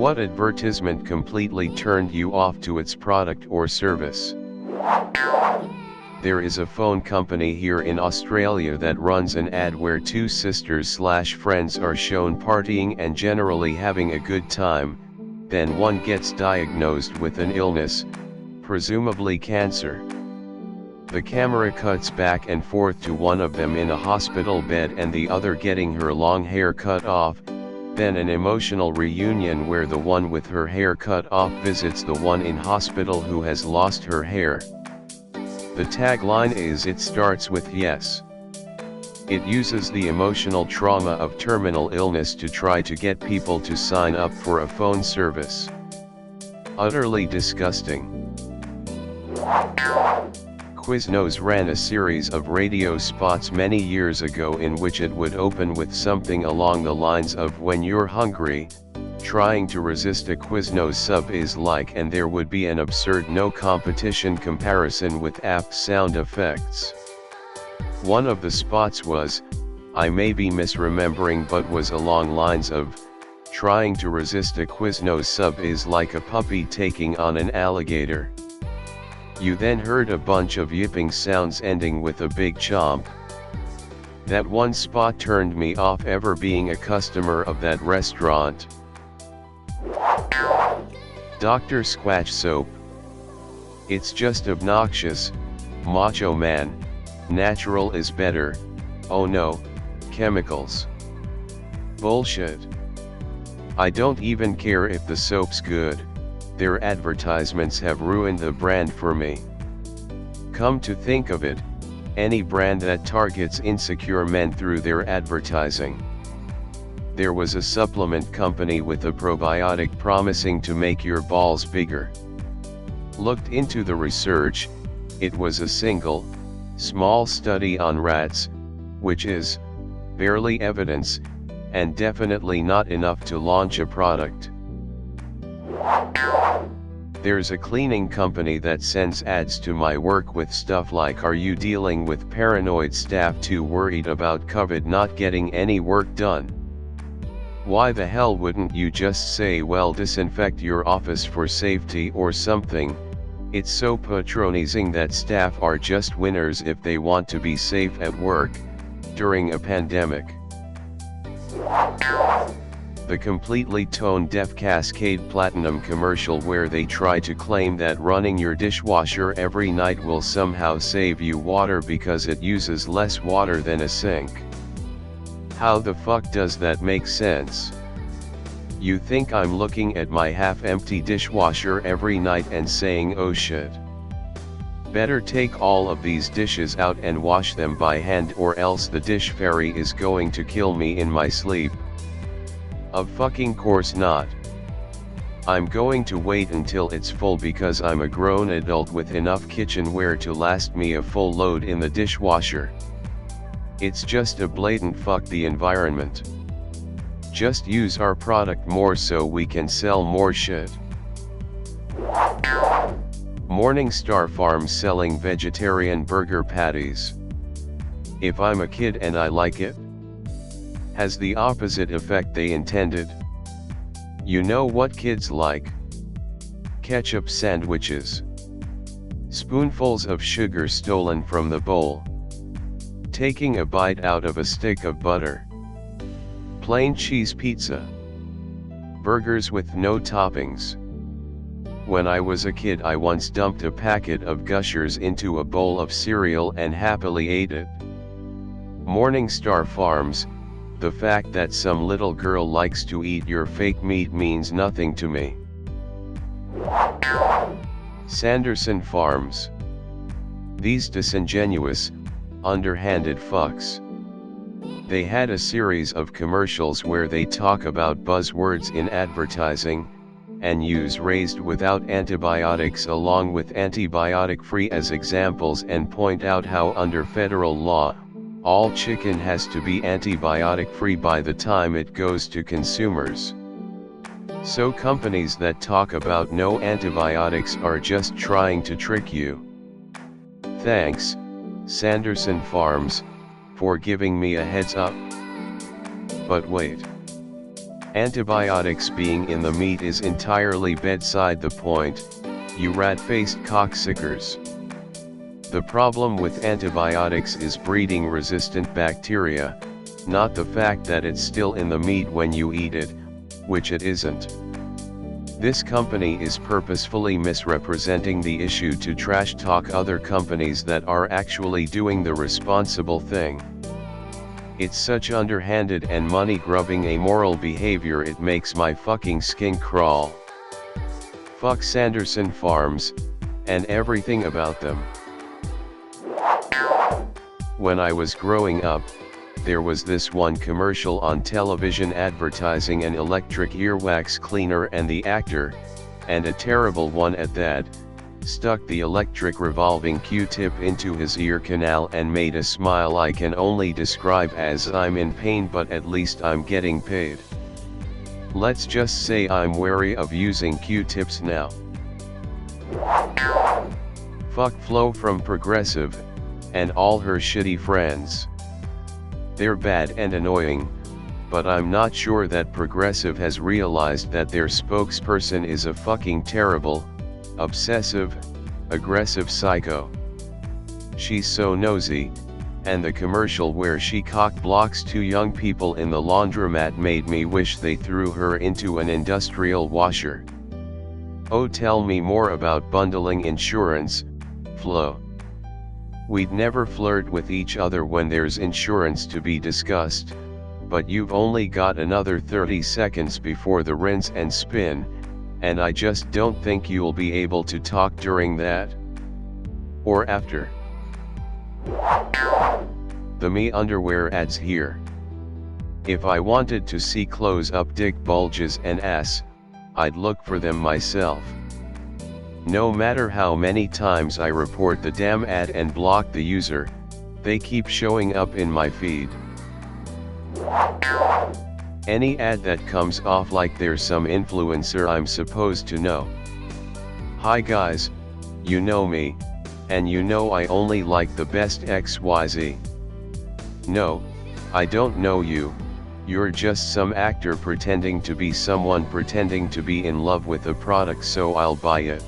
What advertisement completely turned you off to its product or service? There is a phone company here in Australia that runs an ad where two sisters/friends are shown partying and generally having a good time, then one gets diagnosed with an illness, presumably cancer. The camera cuts back and forth to one of them in a hospital bed and the other getting her long hair cut off, then an emotional reunion where the one with her hair cut off visits the one in hospital who has lost her hair. The tagline is "It starts with yes." It uses the emotional trauma of terminal illness to try to get people to sign up for a phone service. Utterly disgusting. Quiznos ran a series of radio spots many years ago in which it would open with something along the lines of "When you're hungry, trying to resist a Quiznos sub is like," and there would be an absurd no competition comparison with apt sound effects. One of the spots was, I may be misremembering but was along lines of, "Trying to resist a Quiznos sub is like a puppy taking on an alligator." You then heard a bunch of yipping sounds ending with a big chomp. That one spot turned me off ever being a customer of that restaurant. Dr. Squatch soap. It's just obnoxious, macho man, natural is better, oh no, chemicals. Bullshit. I don't even care if the soap's good, their advertisements have ruined the brand for me. Come to think of it, any brand that targets insecure men through their advertising. There was a supplement company with a probiotic promising to make your balls bigger. Looked into the research, it was a single, small study on rats, which is, barely evidence, and definitely not enough to launch a product. There's a cleaning company that sends ads to my work with stuff like, "Are you dealing with paranoid staff too worried about COVID not getting any work done? Why the hell wouldn't you just say, well, disinfect your office for safety or something?" It's so patronizing that staff are just winners if they want to be safe at work, during a pandemic. The completely tone-deaf Cascade Platinum commercial where they try to claim that running your dishwasher every night will somehow save you water because it uses less water than a sink. How the fuck does that make sense? You think I'm looking at my half-empty dishwasher every night and saying, oh shit, better take all of these dishes out and wash them by hand or else the dish fairy is going to kill me in my sleep? Of fucking course not. I'm going to wait until it's full because I'm a grown adult with enough kitchenware to last me a full load in the dishwasher. It's just a blatant fuck the environment. Just use our product more so we can sell more shit. Morningstar Farms selling vegetarian burger patties. If I'm a kid and I like it, has the opposite effect they intended. You know what kids like? Ketchup sandwiches. Spoonfuls of sugar stolen from the bowl. Taking a bite out of a stick of butter. Plain cheese pizza. Burgers with no toppings. When I was a kid I once dumped a packet of Gushers into a bowl of cereal and happily ate it. Morningstar Farms, the fact that some little girl likes to eat your fake meat means nothing to me. Sanderson Farms. These disingenuous, underhanded fucks. They had a series of commercials where they talk about buzzwords in advertising, and use raised without antibiotics along with antibiotic-free as examples and point out how under federal law, all chicken has to be antibiotic-free by the time it goes to consumers. So companies that talk about no antibiotics are just trying to trick you. Thanks, Sanderson Farms, for giving me a heads up. But wait. Antibiotics being in the meat is entirely beside the point, you rat-faced cocksuckers. The problem with antibiotics is breeding resistant bacteria, not the fact that it's still in the meat when you eat it, which it isn't. This company is purposefully misrepresenting the issue to trash talk other companies that are actually doing the responsible thing. It's such underhanded and money-grubbing amoral behavior it makes my fucking skin crawl. Fuck Sanderson Farms, and everything about them. When I was growing up, there was this one commercial on television advertising an electric earwax cleaner, and the actor, and a terrible one at that, stuck the electric revolving Q-tip into his ear canal and made a smile I can only describe as I'm in pain but at least I'm getting paid. Let's just say I'm wary of using Q-tips now. Fuck Flo from Progressive, and all her shitty friends. They're bad and annoying, but I'm not sure that Progressive has realized that their spokesperson is a fucking terrible, obsessive, aggressive psycho. She's so nosy, and the commercial where she cock-blocks two young people in the laundromat made me wish they threw her into an industrial washer. Oh, tell me more about bundling insurance, Flo. We'd never flirt with each other when there's insurance to be discussed, but you've only got another 30 seconds before the rinse and spin, and I just don't think you'll be able to talk during that. Or after. The me underwear ads here. If I wanted to see close-up dick bulges and ass, I'd look for them myself. No matter how many times I report the damn ad and block the user, they keep showing up in my feed. Any ad that comes off like there's some influencer I'm supposed to know. Hi guys, you know me, and you know I only like the best XYZ. No, I don't know you, you're just some actor pretending to be someone pretending to be in love with a product so I'll buy it.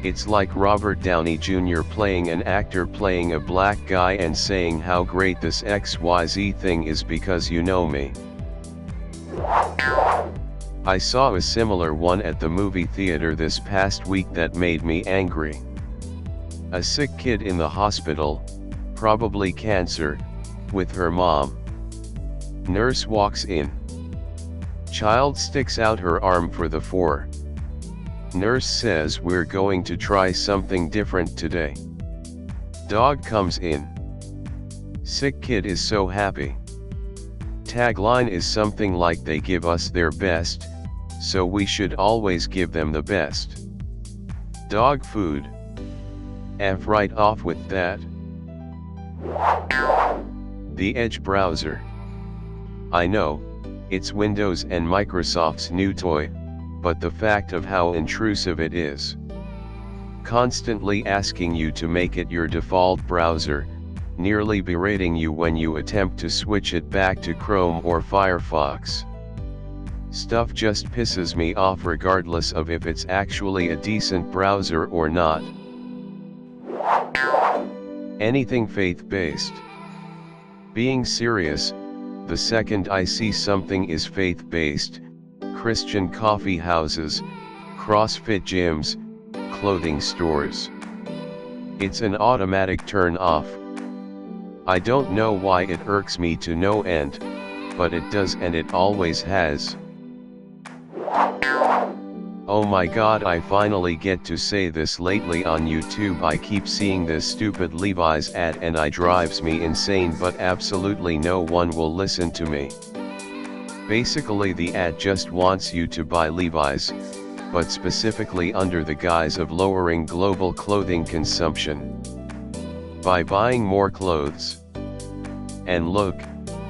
It's like Robert Downey Jr. playing an actor playing a black guy and saying how great this XYZ thing is because you know me. I saw a similar one at the movie theater this past week that made me angry. A sick kid in the hospital, probably cancer, with her mom. Nurse walks in. Child sticks out her arm for the four. Nurse says we're going to try something different today. Dog comes in. Sick kid is so happy. Tagline is something like they give us their best, so we should always give them the best. Dog food. F right off with that. The Edge browser. I know, it's Windows and Microsoft's new toy, but the fact of how intrusive it is. Constantly asking you to make it your default browser, nearly berating you when you attempt to switch it back to Chrome or Firefox. Stuff just pisses me off regardless of if it's actually a decent browser or not. Anything faith-based. Being serious, the second I see something is faith-based, Christian coffee houses, CrossFit gyms, clothing stores. It's an automatic turn off. I don't know why it irks me to no end, but it does and it always has. Oh my god, I finally get to say this. Lately on YouTube I keep seeing this stupid Levi's ad and it drives me insane, but absolutely no one will listen to me. Basically the ad just wants you to buy Levi's, but specifically under the guise of lowering global clothing consumption by buying more clothes. And look,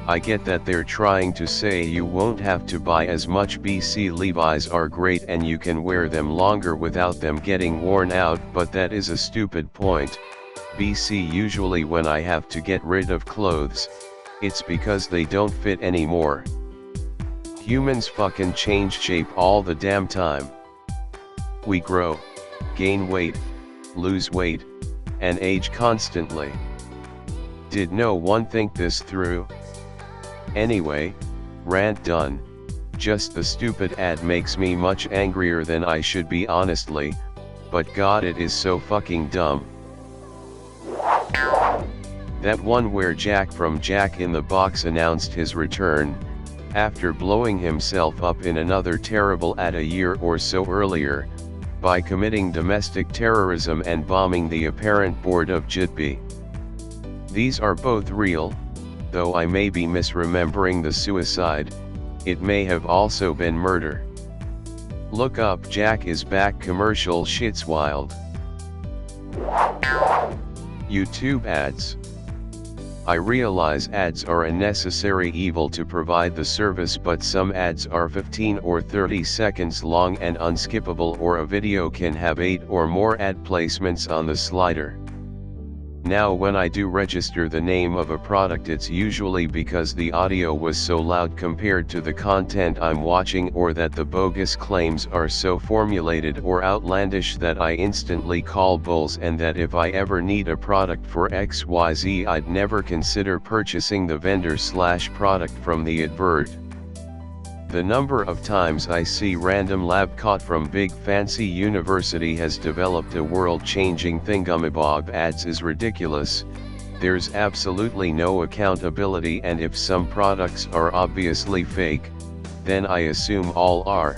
I get that they're trying to say you won't have to buy as much. BC Levi's are great and you can wear them longer without them getting worn out, but that is a stupid point. BC usually when I have to get rid of clothes, it's because they don't fit anymore. Humans fucking change shape all the damn time. We grow, gain weight, lose weight, and age constantly. Did no one think this through? Anyway, rant done. Just the stupid ad makes me much angrier than I should be honestly, but god it is so fucking dumb. That one where Jack from Jack in the Box announced his return, after blowing himself up in another terrible ad a year or so earlier, by committing domestic terrorism and bombing the apparent board of Jitby. These are both real, though I may be misremembering the suicide, it may have also been murder. Look up Jack is Back commercial, shit's wild. YouTube ads. I realize ads are a necessary evil to provide the service, but some ads are 15 or 30 seconds long and unskippable, or a video can have 8 or more ad placements on the slider. Now when I do register the name of a product, it's usually because the audio was so loud compared to the content I'm watching, or that the bogus claims are so formulated or outlandish that I instantly call bulls, and that if I ever need a product for XYZ I'd never consider purchasing the vendor/product from the advert. The number of times I see random lab coat from big fancy university has developed a world-changing thingamabob ads is ridiculous. There's absolutely no accountability, and if some products are obviously fake, then I assume all are.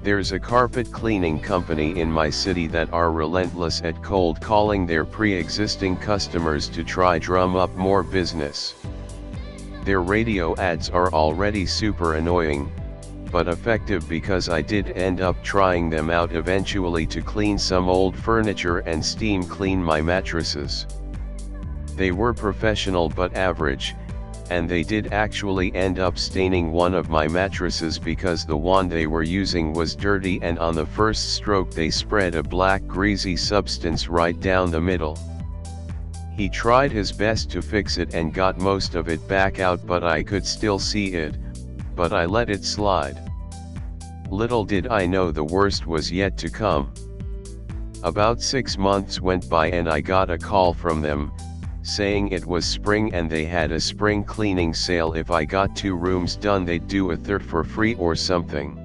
There's a carpet cleaning company in my city that are relentless at cold calling their pre-existing customers to try drum up more business. Their radio ads are already super annoying, but effective because I did end up trying them out eventually to clean some old furniture and steam clean my mattresses. They were professional but average, and they did actually end up staining one of my mattresses because the one they were using was dirty, and on the first stroke they spread a black greasy substance right down the middle. He tried his best to fix it and got most of it back out, but I could still see it, but I let it slide. Little did I know the worst was yet to come. About 6 months went by and I got a call from them, saying it was spring and they had a spring cleaning sale. If I got 2 rooms done they'd do a third for free or something.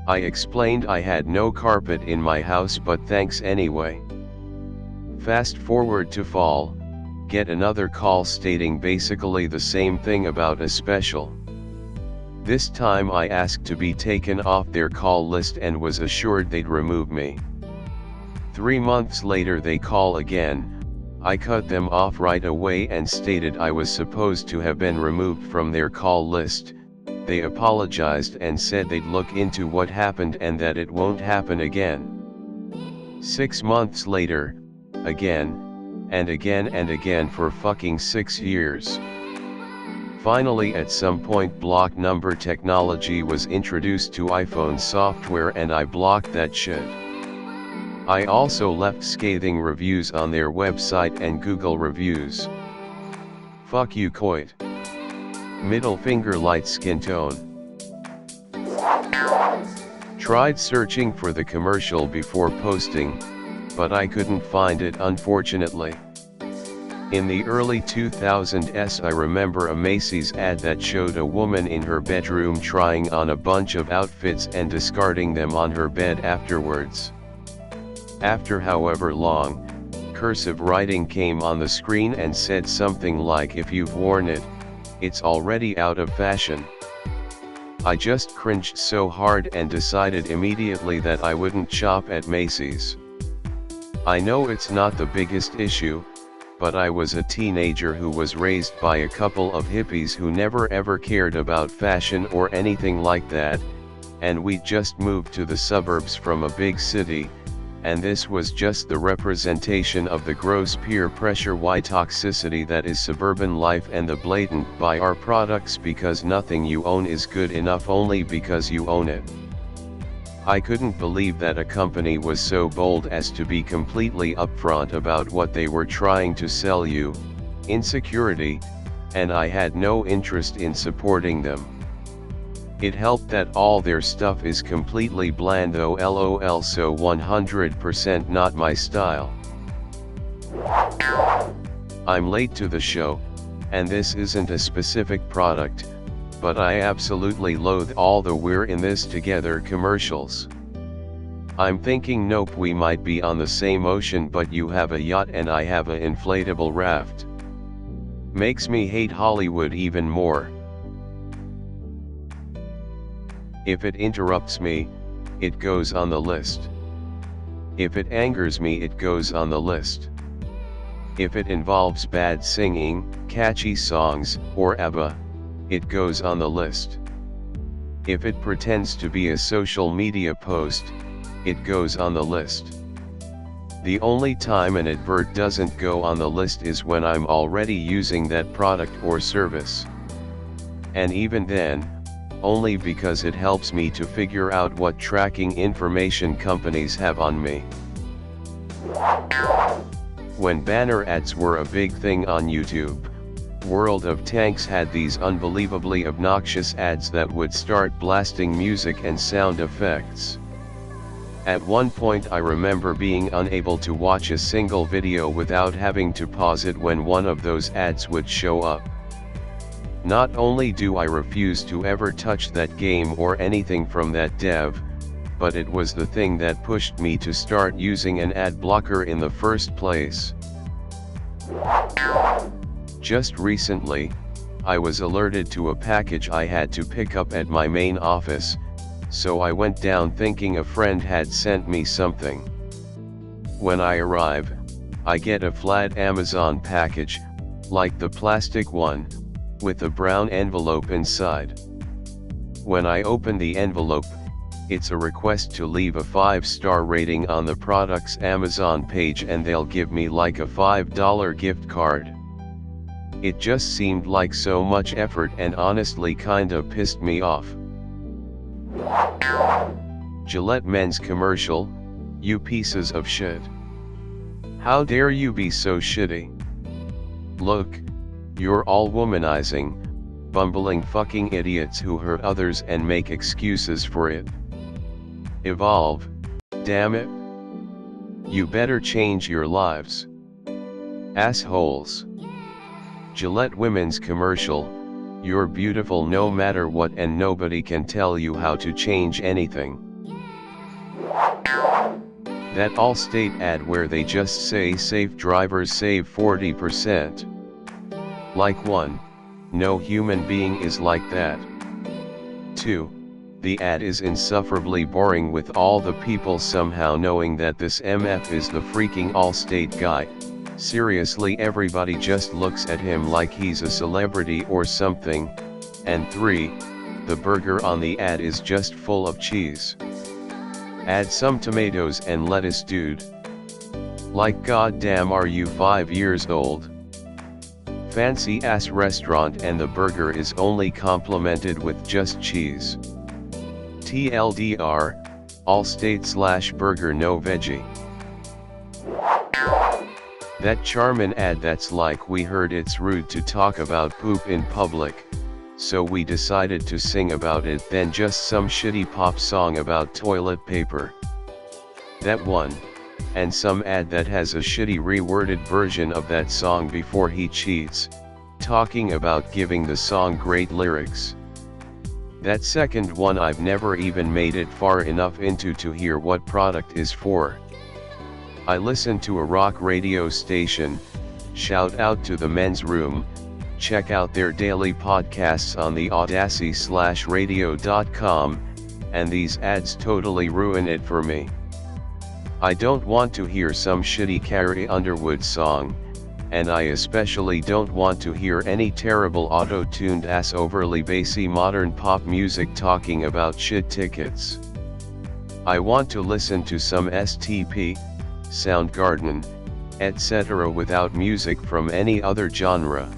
I explained I had no carpet in my house, but thanks anyway. Fast forward to fall, get another call stating basically the same thing about a special. This time I asked to be taken off their call list and was assured they'd remove me. 3 months later they call again. I cut them off right away and stated I was supposed to have been removed from their call list. They apologized and said they'd look into what happened and that it won't happen again. 6 months later, again, and again and again for fucking 6 years. Finally at some point block number technology was introduced to iPhone software and I blocked that shit. I also left scathing reviews on their website and Google reviews. Fuck you Coit. Middle finger light skin tone. Tried searching for the commercial before posting, but I couldn't find it unfortunately. In the early 2000s I remember a Macy's ad that showed a woman in her bedroom trying on a bunch of outfits and discarding them on her bed afterwards. After however long, cursive writing came on the screen and said something like, "If you've worn it, it's already out of fashion." I just cringed so hard and decided immediately that I wouldn't shop at Macy's. I know it's not the biggest issue, but I was a teenager who was raised by a couple of hippies who never ever cared about fashion or anything like that, and we just moved to the suburbs from a big city, and this was just the representation of the gross peer pressure toxicity that is suburban life, and the blatant buy our products because nothing you own is good enough only because you own it. I couldn't believe that a company was so bold as to be completely upfront about what they were trying to sell you: insecurity, and I had no interest in supporting them. It helped that all their stuff is completely bland though lol, so 100% not my style. I'm late to the show, and this isn't a specific product, but I absolutely loathe all the "we're in this together" commercials. I'm thinking nope, we might be on the same ocean but you have a yacht and I have a inflatable raft. Makes me hate Hollywood even more. If it interrupts me, it goes on the list. If it angers me, it goes on the list. If it involves bad singing, catchy songs, or ABBA, it goes on the list. If it pretends to be a social media post, it goes on the list. The only time an advert doesn't go on the list is when I'm already using that product or service. And even then, only because it helps me to figure out what tracking information companies have on me. When banner ads were a big thing on YouTube, World of Tanks had these unbelievably obnoxious ads that would start blasting music and sound effects. At one point I remember being unable to watch a single video without having to pause it when one of those ads would show up. Not only do I refuse to ever touch that game or anything from that dev, but it was the thing that pushed me to start using an ad blocker in the first place. Just recently, I was alerted to a package I had to pick up at my main office, so I went down thinking a friend had sent me something. When I arrive, I get a flat Amazon package, like the plastic one, with a brown envelope inside. When I open the envelope, it's a request to leave a 5-star rating on the product's Amazon page and they'll give me like a $5 gift card. It just seemed like so much effort and honestly kinda pissed me off. Gillette men's commercial, you pieces of shit. How dare you be so shitty? Look, you're all womanizing, bumbling fucking idiots who hurt others and make excuses for it. Evolve, damn it. You better change your lives. Assholes. Gillette women's commercial, you're beautiful no matter what and nobody can tell you how to change anything. That Allstate ad where they just say safe drivers save 40%. Like 1, no human being is like that. 2, the ad is insufferably boring with all the people somehow knowing that this MF is the freaking Allstate guy. Seriously, everybody just looks at him like he's a celebrity or something. And 3, the burger on the ad is just full of cheese. Add some tomatoes and lettuce, dude. Like goddamn, are you 5 years old? Fancy ass restaurant and the burger is only complimented with just cheese. TLDR, Allstate/burger no veggie. That Charmin ad that's like we heard it's rude to talk about poop in public, so we decided to sing about it, then just some shitty pop song about toilet paper. That one, and some ad that has a shitty reworded version of that song before he cheats, talking about giving the song great lyrics. That second one I've never even made it far enough into to hear what product is for. I listen to a rock radio station, shout out to the men's room, check out their daily podcasts on the audacy/radio.com, and these ads totally ruin it for me. I don't want to hear some shitty Carrie Underwood song, and I especially don't want to hear any terrible auto-tuned ass overly bassy modern pop music talking about shit tickets. I want to listen to some STP, Soundgarden, etc. without music from any other genre.